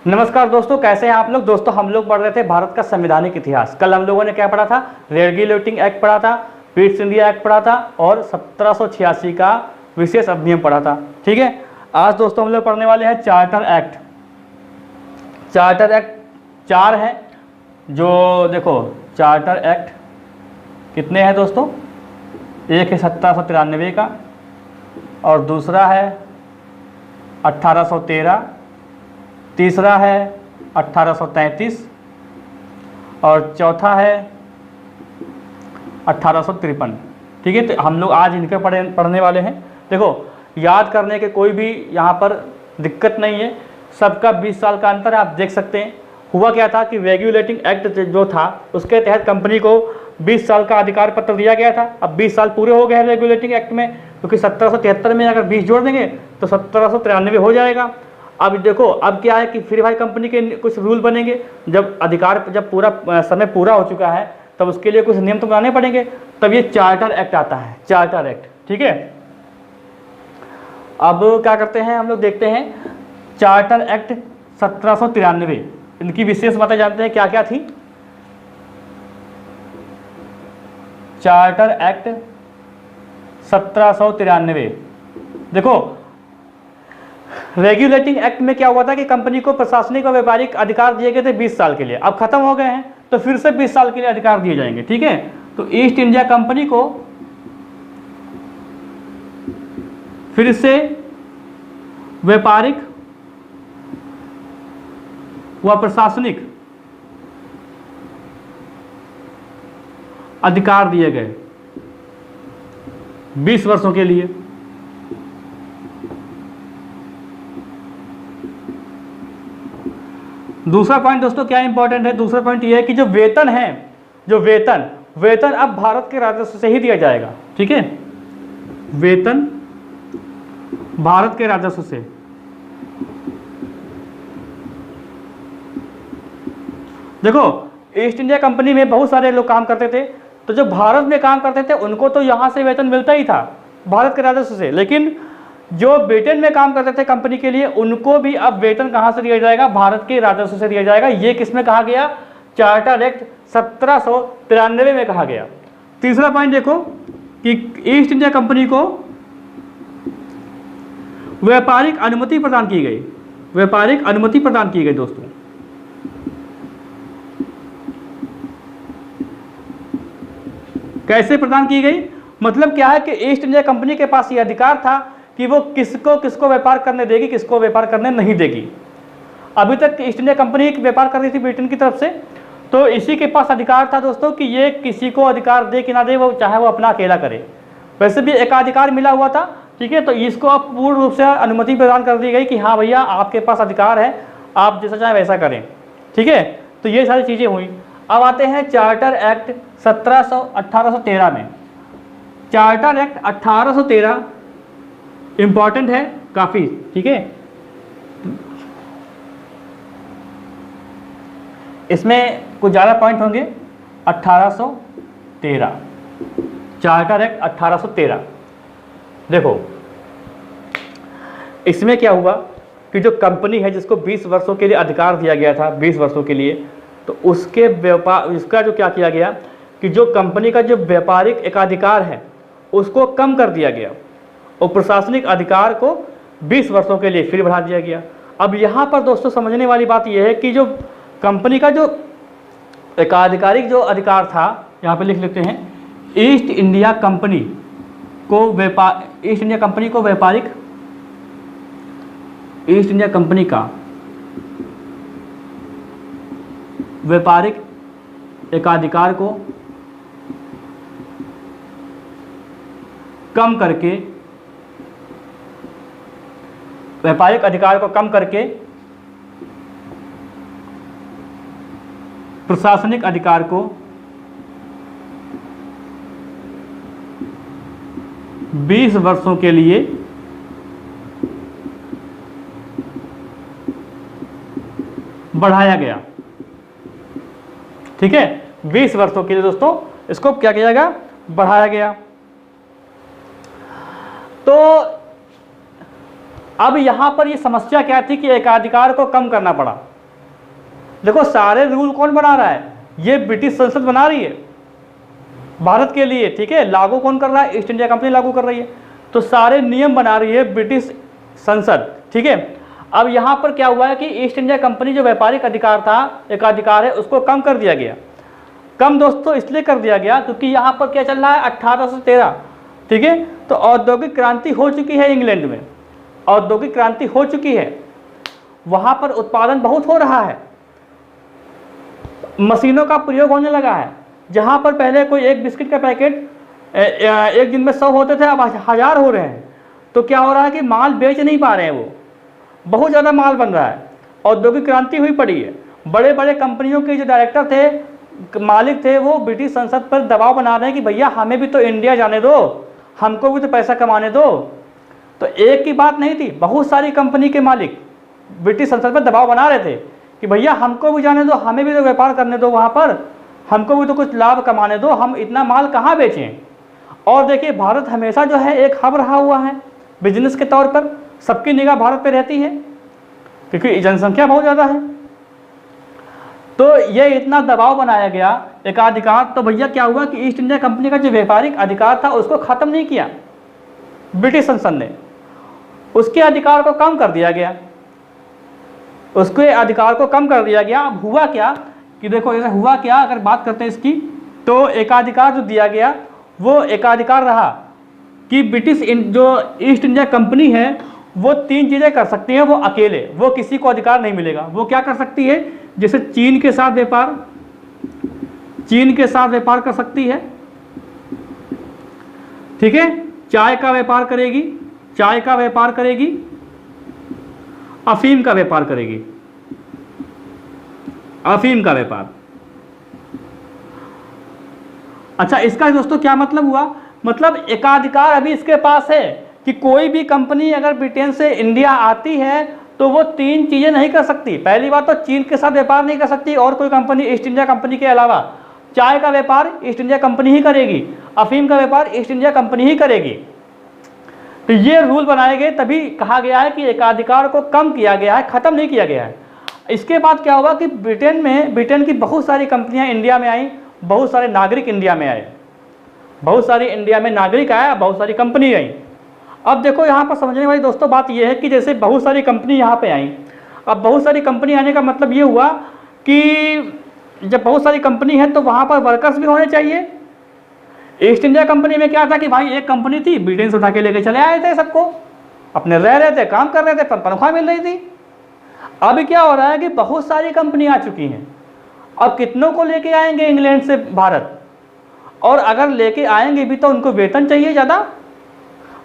नमस्कार दोस्तों, कैसे हैं आप लोग। दोस्तों हम लोग पढ़ रहे थे भारत का संवैधानिक इतिहास। कल हम लोगों ने क्या पढ़ा था, रेगुलेटिंग एक्ट पढ़ा था, पीट्स इंडिया एक्ट पढ़ा था और 1786 का विशेष अधिनियम पढ़ा था। ठीक है, आज दोस्तों हम लोग पढ़ने वाले हैं चार्टर एक्ट। चार्टर एक्ट 4 है। जो देखो चार्टर एक्ट कितने हैं दोस्तों, एक है 1793 का और दूसरा है 1813, तीसरा है 1833 और चौथा है 1853। ठीक है, तो हम लोग आज इनके पढ़ने वाले हैं। देखो याद करने के कोई भी यहाँ पर दिक्कत नहीं है, सबका 20 साल का अंतर है। आप देख सकते हैं हुआ क्या था कि रेगुलेटिंग एक्ट जो था उसके तहत कंपनी को 20 साल का अधिकार पत्र दिया गया था। अब 20 साल पूरे हो गए हैं रेगुलेटिंग एक्ट में, क्योंकि 1773 में अगर 20 जोड़ देंगे तो 1793 हो जाएगा। अब देखो अब क्या है कि फिर भाई कंपनी के कुछ रूल बनेंगे। जब पूरा समय पूरा हो चुका है तब उसके लिए कुछ नियम तो बनाने पड़ेंगे, तब ये चार्टर एक्ट आता है, चार्टर एक्ट। ठीक है, अब क्या करते हैं हम लोग देखते हैं चार्टर एक्ट 1793। इनकी विशेष बातें जानते हैं क्या क्या थी। चार्टर एक्ट 1793, देखो रेगुलेटिंग एक्ट में क्या हुआ था कि कंपनी को प्रशासनिक और व्यापारिक अधिकार दिए गए थे 20 साल के लिए। अब खत्म हो गए हैं तो फिर से 20 साल के लिए अधिकार दिए जाएंगे। ठीक है, तो ईस्ट इंडिया कंपनी को फिर से व्यापारिक व प्रशासनिक अधिकार दिए गए 20 वर्षों के लिए। दूसरा पॉइंट दोस्तों क्या इंपॉर्टेंट है, दूसरा पॉइंट ये है कि जो वेतन है, जो वेतन अब भारत के राजस्व से ही दिया जाएगा। ठीक है, वेतन भारत के राजस्व से। देखो ईस्ट इंडिया कंपनी में बहुत सारे लोग काम करते थे, तो जो भारत में काम करते थे उनको तो यहां से वेतन मिलता ही था भारत के राजस्व से, लेकिन जो ब्रिटेन में काम करते थे कंपनी के लिए उनको भी अब वेतन कहां से दिया जाएगा, भारत के राजस्व से दिया जाएगा। ये किसमें कहा गया, चार्टर एक्ट 1793 में कहा गया। तीसरा पॉइंट देखो कि ईस्ट इंडिया कंपनी को व्यापारिक अनुमति प्रदान की गई, व्यापारिक अनुमति प्रदान की गई दोस्तों। कैसे प्रदान की गई, मतलब क्या है कि ईस्ट इंडिया कंपनी के पास ये अधिकार था कि वो किसको किसको व्यापार करने देगी, किसको व्यापार करने नहीं देगी। अभी तक ईस्ट इंडिया कंपनी व्यापार कर रही थी ब्रिटेन की तरफ से, तो इसी के पास अधिकार था दोस्तों कि ये किसी को अधिकार दे कि ना दे, वो चाहे वो अपना अकेला करे। वैसे भी एकाधिकार मिला हुआ था। ठीक है, तो इसको अब पूर्ण रूप से अनुमति प्रदान कर दी गई कि हाँ भैया आपके पास अधिकार है, आप जैसा चाहे वैसा करें। ठीक है, तो ये सारी चीज़ें हुई। अब आते हैं चार्टर एक्ट 1813 में। चार्टर एक्ट 1813 इंपॉर्टेंट है काफी। ठीक है, इसमें कुछ ज़्यादा पॉइंट होंगे। 1813 चार्टर एक्ट 1813, देखो इसमें क्या हुआ कि जो कंपनी है जिसको 20 वर्षों के लिए अधिकार दिया गया था, 20 वर्षों के लिए, तो उसके व्यापार इसका जो क्या किया गया कि जो कंपनी का जो व्यापारिक एकाधिकार है उसको कम कर दिया गया और प्रशासनिक अधिकार को 20 वर्षों के लिए फिर बढ़ा दिया गया। अब यहाँ पर दोस्तों समझने वाली बात यह है कि जो कंपनी का जो एकाधिकारिक जो अधिकार था, यहाँ पे लिख लेते हैं, ईस्ट इंडिया कंपनी को ईस्ट इंडिया कंपनी को व्यापारिक, ईस्ट इंडिया कंपनी का व्यापारिक एकाधिकार को कम करके, व्यापारिक अधिकार को कम करके प्रशासनिक अधिकार को 20 वर्षों के लिए बढ़ाया गया। ठीक है, 20 वर्षों के लिए दोस्तों इसको क्या किया गया, बढ़ाया गया। तो अब यहां पर ये समस्या क्या थी कि एकाधिकार को कम करना पड़ा। देखो सारे रूल कौन बना रहा है, ये ब्रिटिश संसद बना रही है भारत के लिए, ठीक है। लागू कौन कर रहा है, ईस्ट इंडिया कंपनी लागू कर रही है। तो सारे नियम बना रही है ब्रिटिश संसद, ठीक है। अब यहाँ पर क्या हुआ है कि ईस्ट इंडिया कंपनी जो व्यापारिक अधिकार था, एकाधिकार है, उसको कम कर दिया गया। कम दोस्तों इसलिए कर दिया गया क्योंकि यहाँ पर क्या चल रहा है 1813, ठीक है। तो औद्योगिक क्रांति हो चुकी है इंग्लैंड में, औद्योगिक क्रांति हो चुकी है, वहाँ पर उत्पादन बहुत हो रहा है, मशीनों का प्रयोग होने लगा है। जहाँ पर पहले कोई एक बिस्किट का पैकेट एक दिन में 100 होते थे, अब 1000 हो रहे हैं। तो क्या हो रहा है कि माल बेच नहीं पा रहे हैं, वो बहुत ज़्यादा माल बन रहा है, औद्योगिक क्रांति हुई पड़ी है। बड़े बड़े कंपनियों के जो डायरेक्टर थे, मालिक थे, वो ब्रिटिश संसद पर दबाव बना रहे हैं कि भैया हमें भी तो इंडिया जाने दो, हमको भी तो पैसा कमाने दो। तो एक की बात नहीं थी, बहुत सारी कंपनी के मालिक ब्रिटिश संसद पर दबाव बना रहे थे कि भैया हमको भी जाने दो, हमें भी तो व्यापार करने दो, वहाँ पर हमको भी तो कुछ लाभ कमाने दो, हम इतना माल कहाँ बेचें। और देखिए भारत हमेशा जो है एक हब रहा हुआ है बिजनेस के तौर पर, सबकी निगाह भारत पे रहती है क्योंकि जनसंख्या बहुत ज़्यादा है। तो ये इतना दबाव बनाया गया एकाधिकार, तो भैया क्या हुआ कि ईस्ट इंडिया कंपनी का जो व्यापारिक अधिकार था उसको ख़त्म नहीं किया ब्रिटिश संसद ने, उसके अधिकार को कम कर दिया गया, उसके अधिकार को कम कर दिया गया। अब हुआ क्या कि देखो ऐसा हुआ क्या, अगर बात करते हैं इसकी, तो एकाधिकार जो दिया गया वो एकाधिकार रहा कि ब्रिटिश जो ईस्ट इंडिया कंपनी है वो 3 चीज़ें कर सकती है, वो अकेले, वो किसी को अधिकार नहीं मिलेगा। वो क्या कर सकती है, जैसे चीन के साथ व्यापार, चीन के साथ व्यापार कर सकती है, ठीक है। चाय का व्यापार करेगी, चाय का व्यापार करेगी, अफीम का व्यापार करेगी, अफीम का व्यापार। अच्छा इसका दोस्तों क्या मतलब हुआ, मतलब एकाधिकार अभी इसके पास है कि कोई भी कंपनी अगर ब्रिटेन से इंडिया आती है तो वो 3 चीज़ें नहीं कर सकती। पहली बात तो चीन के साथ व्यापार नहीं कर सकती और कोई कंपनी ईस्ट इंडिया कंपनी के अलावा। चाय का व्यापार ईस्ट इंडिया कंपनी ही करेगी, अफीम का व्यापार ईस्ट इंडिया कंपनी ही करेगी। तो ये रूल बनाए गए, तभी कहा गया है कि एकाधिकार को कम किया गया है, ख़त्म नहीं किया गया है। इसके बाद क्या हुआ कि ब्रिटेन की बहुत सारी कंपनियां इंडिया में आई, बहुत सारे नागरिक इंडिया में आए, बहुत सारी इंडिया में नागरिक आया, बहुत सारी कंपनी आई। अब देखो यहाँ पर समझने वाली दोस्तों बात यह है कि जैसे बहुत सारी कंपनी यहाँ पे आई, अब बहुत सारी कंपनी आने का मतलब ये हुआ कि जब बहुत सारी कंपनी है तो वहाँ पर वर्कर्स भी होने चाहिए। ईस्ट इंडिया कंपनी में क्या था कि भाई एक कंपनी थी, ब्रिटेन से उठा के लेके चले आए थे, सबको अपने रह रहे थे, काम कर रहे थे, तनख्वाह मिल रही थी। अब क्या हो रहा है कि बहुत सारी कंपनी आ चुकी हैं, अब कितनों को लेके आएंगे इंग्लैंड से भारत, और अगर लेके आएंगे भी तो उनको वेतन चाहिए, ज़्यादा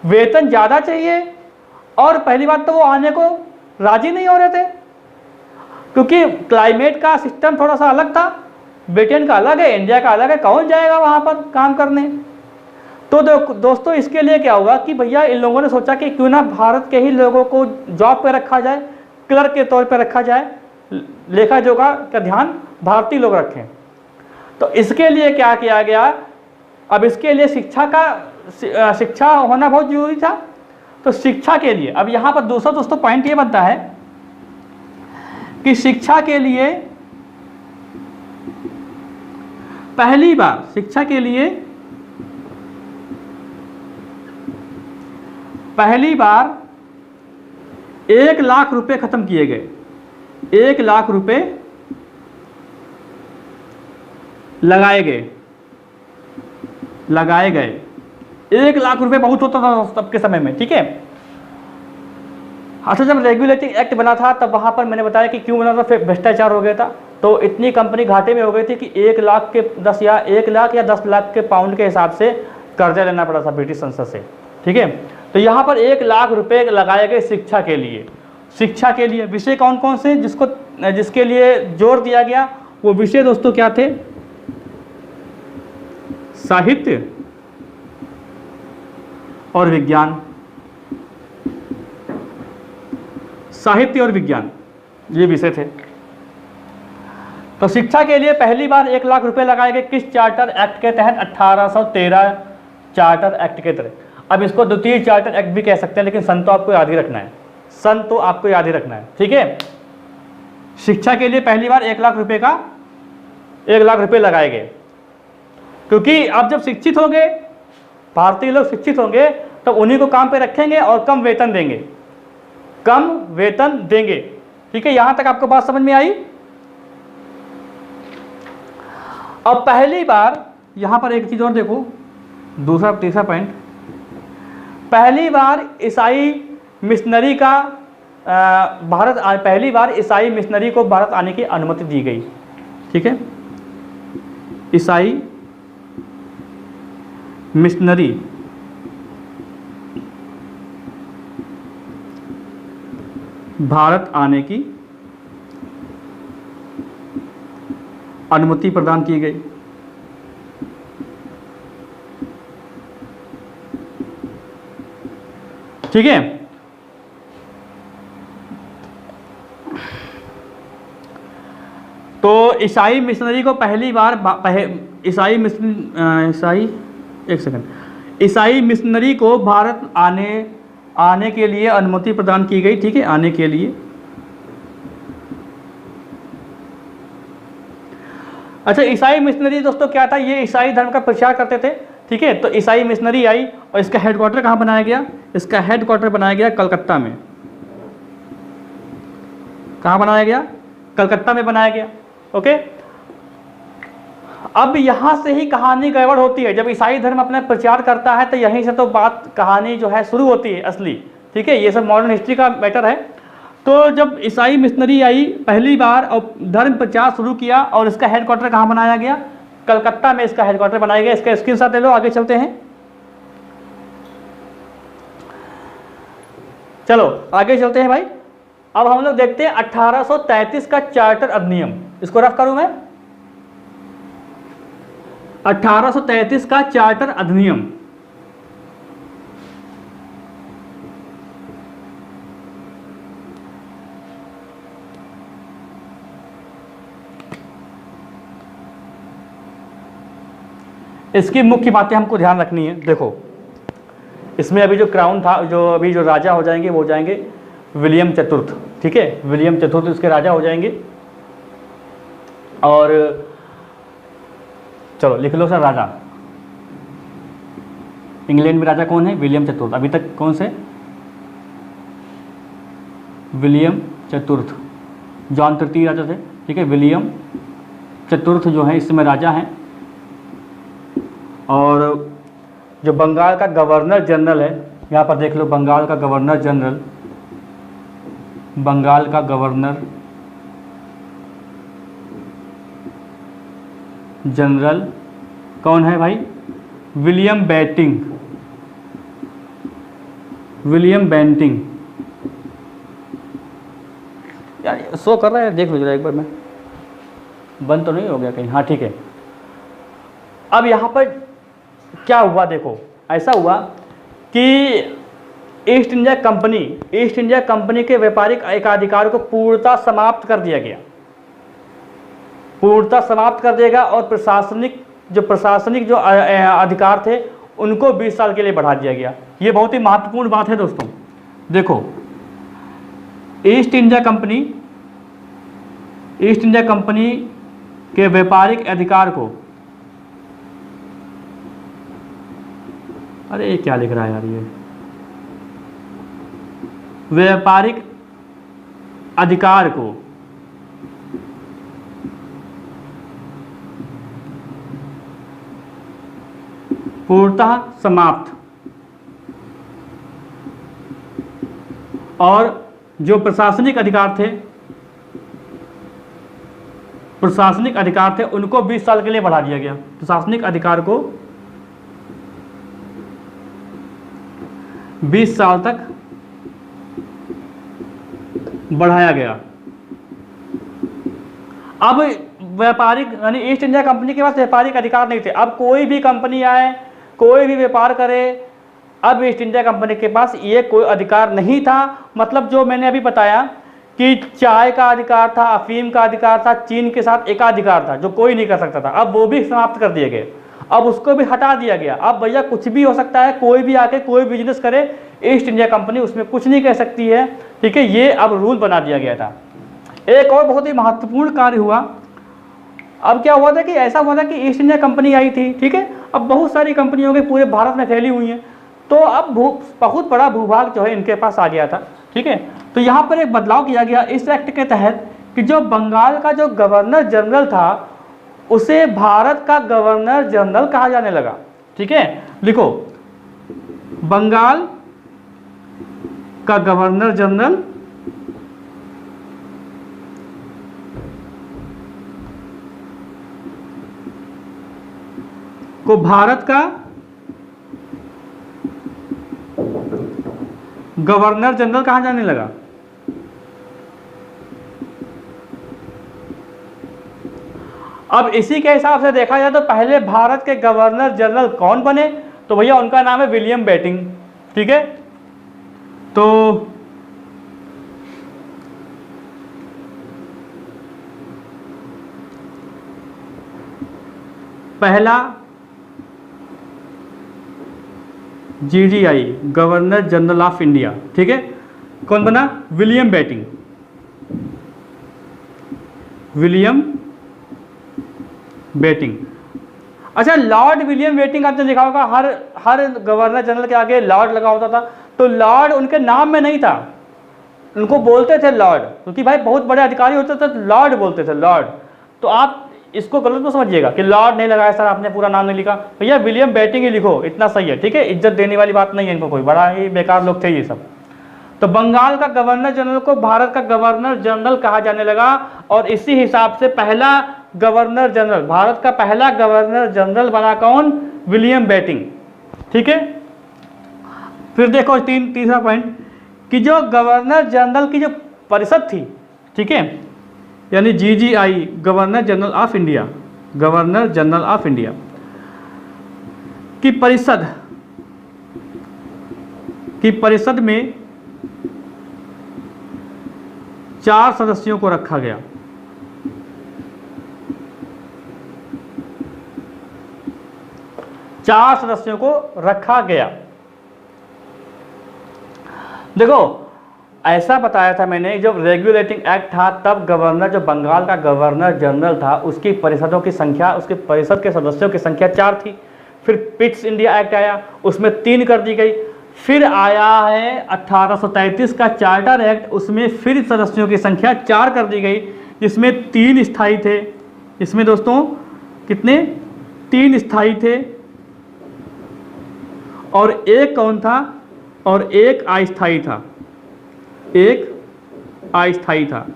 वेतन ज़्यादा चाहिए। और पहली बात तो वो आने को राजी नहीं हो रहे थे क्योंकि क्लाइमेट का सिस्टम थोड़ा सा अलग था, ब्रिटेन का अलग है, इंडिया का अलग है, कौन जाएगा वहाँ पर काम करने। तो दोस्तों इसके लिए क्या हुआ कि भैया इन लोगों ने सोचा कि क्यों ना भारत के ही लोगों को जॉब पे रखा जाए, क्लर्क के तौर पे रखा जाए, लेखा जोखा का ध्यान भारतीय लोग रखें। तो इसके लिए क्या किया गया, अब इसके लिए शिक्षा होना बहुत जरूरी था। तो शिक्षा के लिए अब यहाँ पर दूसरा दोस्तों पॉइंट ये बनता है कि शिक्षा के लिए पहली बार 1 लाख रुपए खत्म किए गए, 1 लाख रुपए लगाए गए। 1 लाख रुपए बहुत होता था तब के समय में, ठीक है। अच्छा जब रेगुलेटिंग एक्ट बना था तब वहाँ पर मैंने बताया कि क्यों बना था, फिर भ्रष्टाचार हो गया था, तो इतनी कंपनी घाटे में हो गई थी कि 1 लाख या 10 लाख के पाउंड के हिसाब से कर्जा लेना पड़ा था ब्रिटिश संसद से, ठीक है। तो यहाँ पर 1 लाख रुपए लगाए गए शिक्षा के लिए। शिक्षा के लिए विषय कौन कौन से जिसके लिए जोर दिया गया, वो विषय दोस्तों क्या थे, साहित्य और विज्ञान, साहित्य और विज्ञान ये विषय थे। तो शिक्षा के लिए पहली बार 1 लाख रुपए लगाए गए किस चार्टर एक्ट के तहत, 1813 चार्टर एक्ट के तहत। अब इसको द्वितीय चार्टर एक्ट भी कह सकते हैं, लेकिन सन तो आपको याद ही रखना है, सन तो आपको याद ही रखना है, ठीक है। शिक्षा के लिए पहली बार 1 लाख रुपए लगाए गए, क्योंकि अब जब शिक्षित होंगे, भारतीय लोग शिक्षित होंगे, तो उन्हीं को काम पे रखेंगे और कम वेतन देंगे। ठीक है, यहां तक आपको बात समझ में आई। अब पहली बार यहां पर एक चीज और देखो, दूसरा तीसरा पॉइंट, पहली बार ईसाई मिशनरी को भारत आने की अनुमति दी गई। ठीक है, ईसाई मिशनरी भारत आने की अनुमति प्रदान की गई। ठीक है, तो ईसाई मिशनरी को पहली बार ईसाई मिशनरी को भारत आने के लिए अनुमति प्रदान की गई। ठीक है, आने के लिए। अच्छा, ईसाई मिशनरी दोस्तों क्या था, ये ईसाई धर्म का प्रचार करते थे। ठीक है, तो ईसाई मिशनरी आई और इसका हेडक्वार्टर कहाँ बनाया गया? इसका हेडक्वार्टर बनाया गया कलकत्ता में। कहाँ बनाया गया? कलकत्ता में बनाया गया। ओके, अब यहां से ही कहानी गड़बड़ होती है। जब ईसाई धर्म अपना प्रचार करता है तो यहीं से तो कहानी जो है शुरू होती है असली। ठीक है, ये सब मॉडर्न हिस्ट्री का मैटर है। तो जब ईसाई मिशनरी आई पहली बार और धर्म प्रचार शुरू किया, और इसका हेडक्वार्टर कहाँ बनाया गया? कलकत्ता में इसका हेडक्वार्टर बनाया गया। इसका स्क्रीनशॉट ले लो, आगे चलते हैं। चलो आगे चलते हैं भाई। अब हम लोग देखते हैं 1833 का चार्टर अधिनियम। इसको रफ करूं मैं, 1833 का चार्टर अधिनियम। इसकी मुख्य बातें हमको ध्यान रखनी है। देखो, इसमें अभी जो क्राउन था, अभी जो राजा हो जाएंगे वो हो जाएंगे विलियम चतुर्थ। ठीक है, विलियम चतुर्थ इसके राजा हो जाएंगे। और चलो लिख लो सर, राजा इंग्लैंड में राजा कौन है? विलियम चतुर्थ। अभी तक कौन से? विलियम चतुर्थ। जॉन तृतीय राजा थे। ठीक है, विलियम चतुर्थ जो है इस समय राजा हैं। और जो बंगाल का गवर्नर जनरल है, यहाँ पर देख लो, बंगाल का गवर्नर जनरल, बंगाल का गवर्नर जनरल कौन है भाई? William Bentinck. विलियम बेंटिंग यार शो कर रहा है, देख लो जरा एक बार। मैं बंद तो नहीं हो गया कहीं? हाँ ठीक है। अब यहाँ पर क्या हुआ? देखो, ऐसा हुआ कि ईस्ट इंडिया कंपनी के व्यापारिक एकाधिकार को पूर्णतः समाप्त कर दिया गया। पूर्णतः समाप्त कर देगा, और प्रशासनिक जो अधिकार थे उनको 20 साल के लिए बढ़ा दिया गया। ये बहुत ही महत्वपूर्ण बात है दोस्तों। देखो, ईस्ट इंडिया कंपनी के व्यापारिक अधिकार को, अरे ये क्या लिख रहा है यार, ये व्यापारिक अधिकार को पूर्णतः समाप्त, और जो प्रशासनिक अधिकार थे उनको 20 साल के लिए बढ़ा दिया गया। प्रशासनिक अधिकार को 20 साल तक बढ़ाया गया। अब व्यापारिक यानी ईस्ट इंडिया कंपनी के पास व्यापारिक अधिकार नहीं थे। अब कोई भी कंपनी आए, कोई भी व्यापार करे, अब ईस्ट इंडिया कंपनी के पास ये कोई अधिकार नहीं था। मतलब जो मैंने अभी बताया कि चाय का अधिकार था, अफीम का अधिकार था, चीन के साथ एकाधिकार था जो कोई नहीं कर सकता था, अब वो भी समाप्त कर दिए गए। अब उसको भी हटा दिया गया। अब भैया कुछ भी हो सकता है, कोई भी आके कोई बिजनेस करे, ईस्ट इंडिया कंपनी उसमें कुछ नहीं कह सकती है। ठीक है, ये अब रूल बना दिया गया था। एक और बहुत ही महत्वपूर्ण कार्य हुआ। अब क्या हुआ था कि ऐसा हुआ था कि ईस्ट इंडिया कंपनी आई थी, ठीक है। अब बहुत सारी कंपनियों के पूरे भारत में फैली हुई हैं, तो अब बहुत बड़ा भूभाग जो है इनके पास आ गया था, ठीक है। तो यहाँ पर एक बदलाव किया गया इस एक्ट के तहत कि जो बंगाल का जो गवर्नर जनरल था उसे भारत का गवर्नर जनरल कहा जाने लगा, ठीक है। लिखो, बंगाल का गवर्नर जनरल को भारत का गवर्नर जनरल कहा जाने लगा। अब इसी के हिसाब से देखा जाए तो पहले भारत के गवर्नर जनरल कौन बने, तो भैया उनका नाम है विलियम बेटिंग, ठीक है। तो पहला GGI governor general of India, ठीक है, कौन बना? William Bentinck. William Bentinck. अच्छा, लॉर्ड विलियम बेटिंग आपने देखा होगा, हर गवर्नर जनरल के आगे लॉर्ड लगा होता था। तो लॉर्ड उनके नाम में नहीं था, उनको बोलते थे लॉर्ड, क्योंकि भाई बहुत बड़े अधिकारी होते थे तो लॉर्ड बोलते थे, लॉर्ड। तो आप इसको गलत मत समझिएगा कि लॉर्ड नहीं लगाया सर आपने, पूरा नाम नहीं लिखा। भैया विलियम बेटिंग ही लिखो, इतना सही है, ठीक है। इज्जत देने वाली बात नहीं है इनको, कोई बड़ा ही बेकार लोग थे ये सब। तो बंगाल का गवर्नर जनरल को भारत का गवर्नर जनरल कहा जाने लगा, और इसी हिसाब से पहला गवर्नर जनरल, भारत का पहला गवर्नर जनरल बना कौन? विलियम बेटिंग, ठीक है। फिर देखो तीसरा पॉइंट कि जो गवर्नर जनरल की जो परिषद थी, ठीक है, यानी GGI governor general of India, governor general of India की परिषद में 4 सदस्यों को रखा गया। चार सदस्यों को रखा गया। देखो, ऐसा बताया था मैंने, जब रेगुलेटिंग एक्ट था तब गवर्नर, जो बंगाल का गवर्नर जनरल था, उसकी परिषदों की संख्या, उसके परिषद के सदस्यों की संख्या 4 थी। फिर पिट्स इंडिया एक्ट आया, उसमें 3 कर दी गई। फिर आया है 1833 का चार्टर एक्ट, उसमें फिर सदस्यों की संख्या 4 कर दी गई, जिसमें 3 स्थायी थे। इसमें दोस्तों कितने? 3 स्थायी थे, और एक कौन था? और एक अस्थायी था, एक अस्थायी था।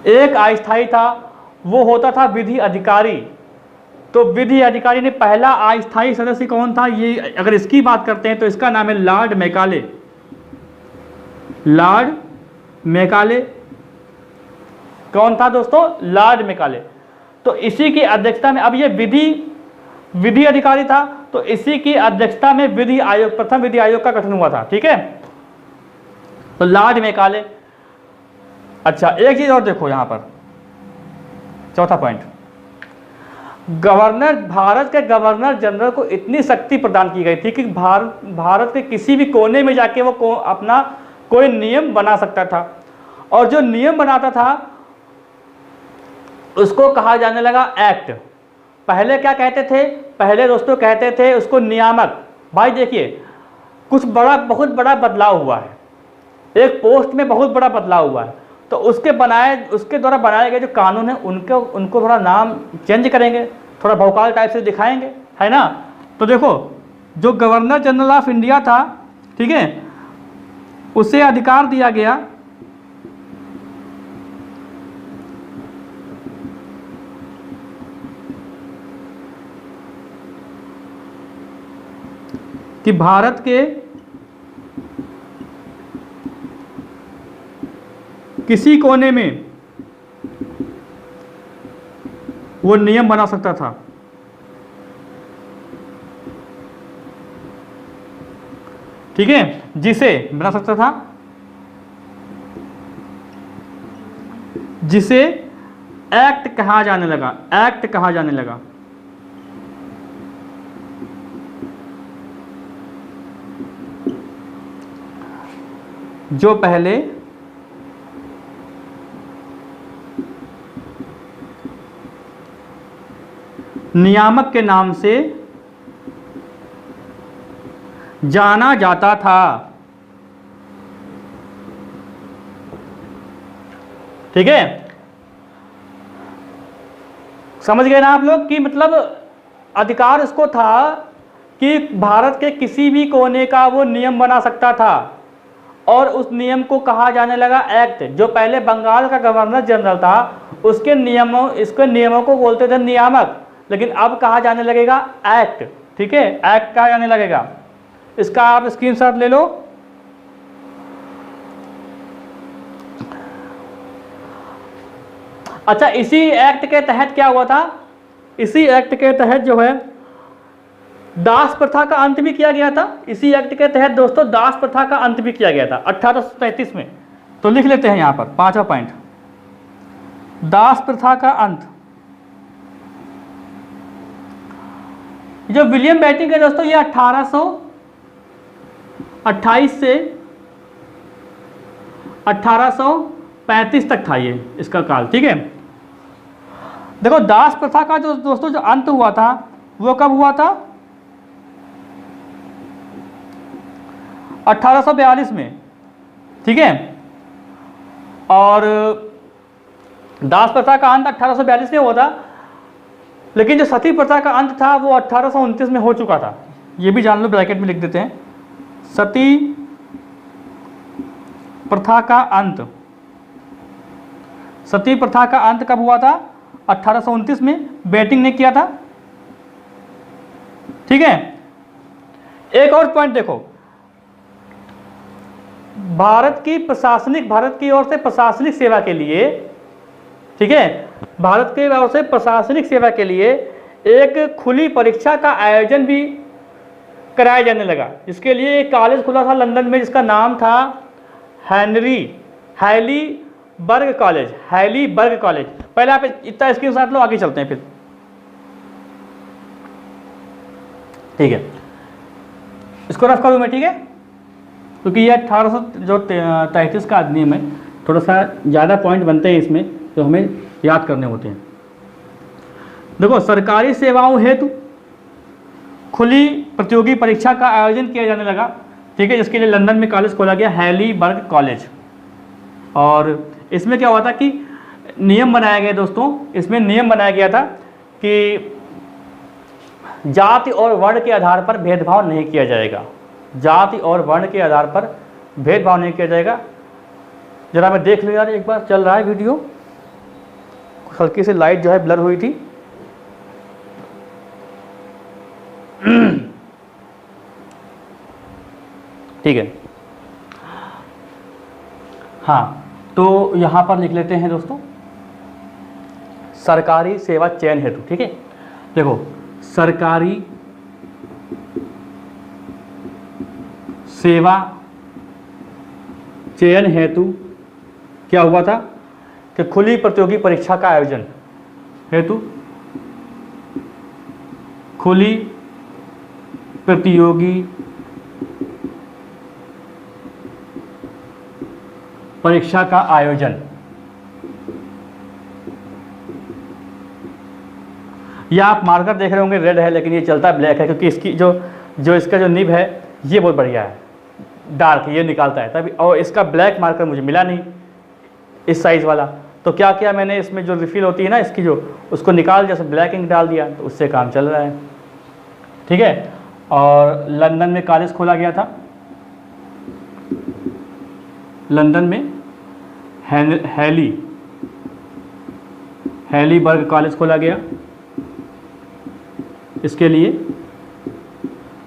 एक अस्थायी था, वो होता था विधि अधिकारी। तो विधि अधिकारी ने पहला अस्थायी सदस्य कौन था? ये अगर इसकी बात करते हैं तो इसका नाम है लॉर्ड मैकाले। लॉर्ड मैकाले कौन था दोस्तों? Lord Macaulay. तो इसी की अध्यक्षता में, अब ये विधि अधिकारी था, तो इसी की अध्यक्षता में विधि आयोग, प्रथम विधि आयोग का गठन हुआ था, ठीक है। तो लॉर्ड मैकाले। अच्छा, एक चीज और देखो यहां पर, चौथा पॉइंट, भारत के गवर्नर जनरल को इतनी शक्ति प्रदान की गई थी कि भारत के किसी भी कोने में जाके वो अपना कोई नियम बना सकता था, और जो नियम बनाता था उसको कहा जाने लगा एक्ट। पहले क्या कहते थे? पहले दोस्तों कहते थे उसको नियामक। भाई देखिए, बहुत बड़ा बदलाव हुआ है, एक पोस्ट में बहुत बड़ा बदलाव हुआ है, तो उसके द्वारा बनाए गए जो कानून है उनको थोड़ा नाम चेंज करेंगे, थोड़ा भौकाल टाइप से दिखाएंगे, है ना। तो देखो, जो गवर्नर जनरल ऑफ इंडिया था, ठीक है, उसे अधिकार दिया गया कि भारत के किसी कोने में वो नियम बना सकता था, ठीक है, जिसे बना सकता था, जिसे एक्ट कहा जाने लगा, एक्ट कहा जाने लगा। जो पहले नियामक के नाम से जाना जाता था। ठीक है, समझ गए ना आप लोग कि मतलब अधिकार उसको था कि भारत के किसी भी कोने का वो नियम बना सकता था, और उस नियम को कहा जाने लगा एक्ट। जो पहले बंगाल का गवर्नर जनरल था उसके नियमों को बोलते थे नियामक, लेकिन अब कहा जाने लगेगा एक्ट। ठीक है, एक्ट कहा जाने लगेगा। इसका आप स्क्रीनशॉट ले लो। अच्छा, इसी एक्ट के तहत क्या हुआ था, इसी एक्ट के तहत जो है दास प्रथा का अंत भी किया गया था। इसी एक्ट के तहत दोस्तों दास प्रथा का अंत भी किया गया था 1833 में। तो लिख लेते हैं यहां पर 5वां पॉइंट, दास प्रथा का अंत। जो विलियम बेंटिंक है दोस्तों, ये 1828 से 1835 तक था ये इसका काल। ठीक है, देखो दास प्रथा का जो दोस्तों जो अंत हुआ था वो कब हुआ था, 1842 में। ठीक है, और दास प्रथा का अंत 1842 में हुआ था, लेकिन जो सती प्रथा का अंत था वो 1829 में हो चुका था। ये भी जान लो, ब्रैकेट में लिख देते हैं। सती प्रथा का अंत, सती प्रथा का अंत कब हुआ था, 1829 में बेंटिंक ने किया था। ठीक है, एक और पॉइंट देखो, भारत की ओर से प्रशासनिक सेवा के लिए, ठीक है, भारत की ओर से प्रशासनिक सेवा के लिए एक खुली परीक्षा का आयोजन भी कराया जाने लगा, जिसके लिए एक कॉलेज खुला था लंदन में, जिसका नाम था हैलीबर्ग कॉलेज। हैलीबर्ग कॉलेज। पहले आप इतना स्क्रीनशॉट लो, आगे चलते हैं फिर। ठीक है, इसको रफ करूँ मैं, ठीक है, क्योंकि ये 1833 का अधिनियम है, थोड़ा सा ज़्यादा पॉइंट बनते हैं इसमें जो हमें याद करने होते हैं। देखो, सरकारी सेवाओं हेतु खुली प्रतियोगी परीक्षा का आयोजन किया जाने लगा। ठीक है, जिसके लिए लंदन में कॉलेज खोला गया, हैलीबर्ग कॉलेज। और इसमें क्या हुआ था कि नियम बनाया गया दोस्तों, इसमें नियम बनाया गया था कि जाति और वर्ण के आधार पर भेदभाव नहीं किया जाएगा। जाति और वर्ण के आधार पर भेदभाव नहीं किया जाएगा। जरा मैं देख लो यार, एक बार चल रहा है वीडियो, हल्की से लाइट जो है ब्लर हुई थी। ठीक है, हाँ, तो यहाँ पर लिख लेते हैं दोस्तों, सरकारी सेवा चयन हेतु। ठीक है, देखो, सरकारी सेवा चयन हेतु क्या हुआ था कि खुली प्रतियोगी परीक्षा का आयोजन हेतु, खुली प्रतियोगी परीक्षा का आयोजन। यह आप मार्कर देख रहे होंगे, रेड है, लेकिन ये चलता ब्लैक है, क्योंकि इसकी जो इसका जो निब है ये बहुत बढ़िया है, डार्क, ये निकालता है तभी। और इसका ब्लैक मार्कर मुझे मिला नहीं, इस साइज़ वाला, तो क्या किया मैंने, इसमें जो रिफिल होती है ना इसकी, जो उसको निकाल जैसे ब्लैक इंक डाल दिया, तो उससे काम चल रहा है। ठीक है, और लंदन में कॉलेज खोला गया था, लंदन में हैलीबर्ग कॉलेज खोला गया इसके लिए।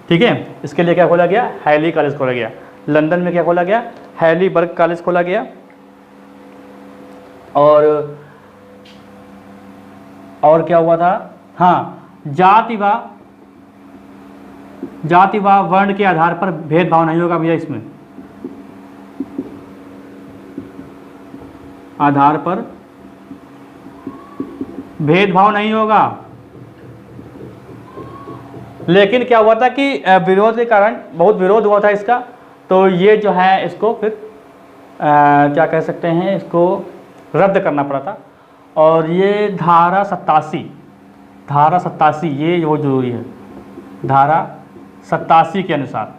ठीक है, इसके लिए क्या खोला गया, हैली कॉलेज खोला गया। लंदन में क्या खोला गया, हैलीबर्ग कॉलेज खोला गया। और क्या हुआ था, हाँ, जाति व वर्ण के आधार पर भेदभाव नहीं होगा भैया, इसमें आधार पर भेदभाव नहीं होगा। लेकिन क्या हुआ था कि विरोध के कारण, बहुत विरोध हुआ था इसका, तो ये जो है इसको फिर क्या कह सकते हैं, इसको रद्द करना पड़ा था। और ये धारा 87 धारा 87 ये वो जरूरी है, धारा 87 के अनुसार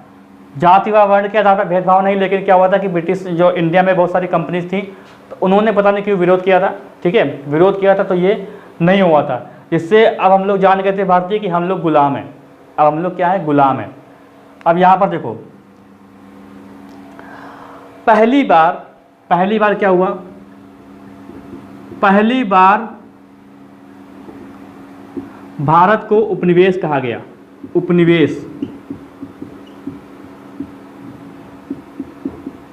जाति व वर्ण के आधार पर भेदभाव नहीं। लेकिन क्या हुआ था कि ब्रिटिश जो इंडिया में बहुत सारी कंपनीज थी तो उन्होंने पता नहीं क्यों विरोध किया था, ठीक है, विरोध किया था तो ये नहीं हुआ था, जिससे अब हम लोग जान गए थे भारतीय कि हम लोग गुलाम हैं। अब हम लोग क्या है, गुलाम हैं। अब यहाँ पर देखो पहली बार क्या हुआ, पहली बार भारत को उपनिवेश कहा गया, उपनिवेश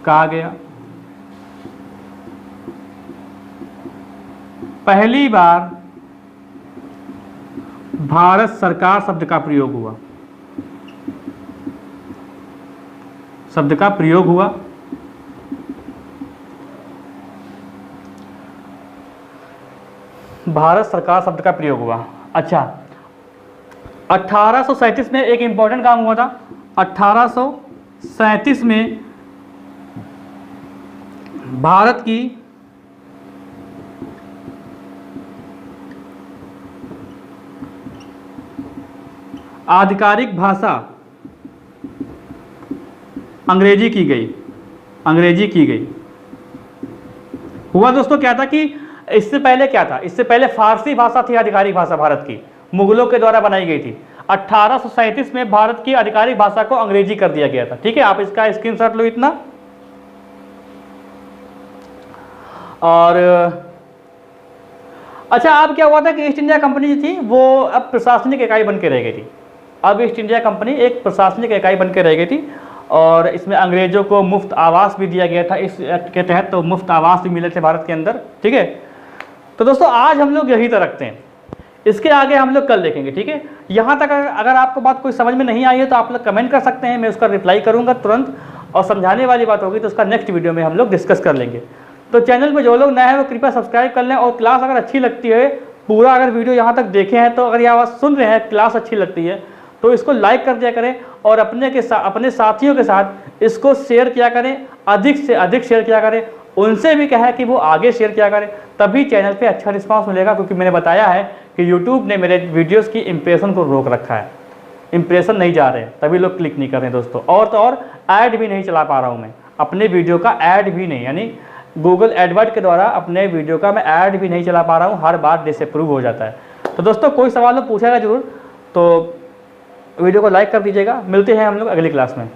कहा गया। पहली बार भारत सरकार शब्द का प्रयोग हुआ, शब्द का प्रयोग हुआ। भारत सरकार शब्द का प्रयोग हुआ। अच्छा, 1837 में एक इंपॉर्टेंट काम हुआ था। 1837 में भारत की आधिकारिक भाषा अंग्रेजी की गई, अंग्रेजी की गई। हुआ दोस्तों क्या था कि इससे पहले क्या था, इससे पहले फारसी भाषा थी आधिकारिक भाषा भारत की, मुगलों के द्वारा बनाई गई थी। 1837 में भारत की आधिकारिक भाषा को अंग्रेजी कर दिया गया था। ठीक है, आप इसका स्क्रीनशॉट लो इतना। और अच्छा, अब क्या हुआ था कि ईस्ट इंडिया कंपनी जो थी वो अब प्रशासनिक इकाई बन के रह गई थी। अब ईस्ट इंडिया कंपनी एक प्रशासनिक इकाई बन के रह गई थी और इसमें अंग्रेजों को मुफ्त आवास भी दिया गया था इस एक्ट के तहत, तो मुफ्त आवास भी मिले थे भारत के अंदर। ठीक है, तो दोस्तों आज हम लोग यही तक रखते हैं, इसके आगे हम लोग कल देखेंगे। ठीक है, यहाँ तक अगर आपको बात कोई समझ में नहीं आई है तो आप लोग कमेंट कर सकते हैं, मैं उसका रिप्लाई करूँगा तुरंत, और समझाने वाली बात होगी तो उसका नेक्स्ट वीडियो में हम लोग डिस्कस कर लेंगे। तो चैनल पर जो लोग नए हैं वो कृपया सब्सक्राइब कर लें, और क्लास अगर अच्छी लगती है, पूरा अगर वीडियो यहाँ तक देखे हैं, तो अगर ये आवाज़ सुन रहे हैं, क्लास अच्छी लगती है तो इसको लाइक कर दिया करें और अपने साथियों के साथ इसको शेयर किया करें, अधिक से अधिक शेयर किया करें, उनसे भी कहा कि वो आगे शेयर किया करें, तभी चैनल पे अच्छा रिस्पांस मिलेगा। क्योंकि मैंने बताया है कि यूट्यूब ने मेरे वीडियोस की इंप्रेशन को रोक रखा है, इंप्रेशन नहीं जा रहे हैं, तभी लोग क्लिक नहीं कर रहे हैं दोस्तों। और तो और ऐड भी नहीं चला पा रहा हूँ मैं, अपने वीडियो का ऐड भी नहीं, यानी गूगल एडवर्ड के द्वारा अपने वीडियो का मैं ऐड भी नहीं चला पा रहा हूँ, हर बार डिसअप्रूव हो जाता है। तो दोस्तों कोई सवाल हो पूछेगा जरूर, तो वीडियो को लाइक कर दीजिएगा। मिलते हैं हम लोग अगली क्लास में।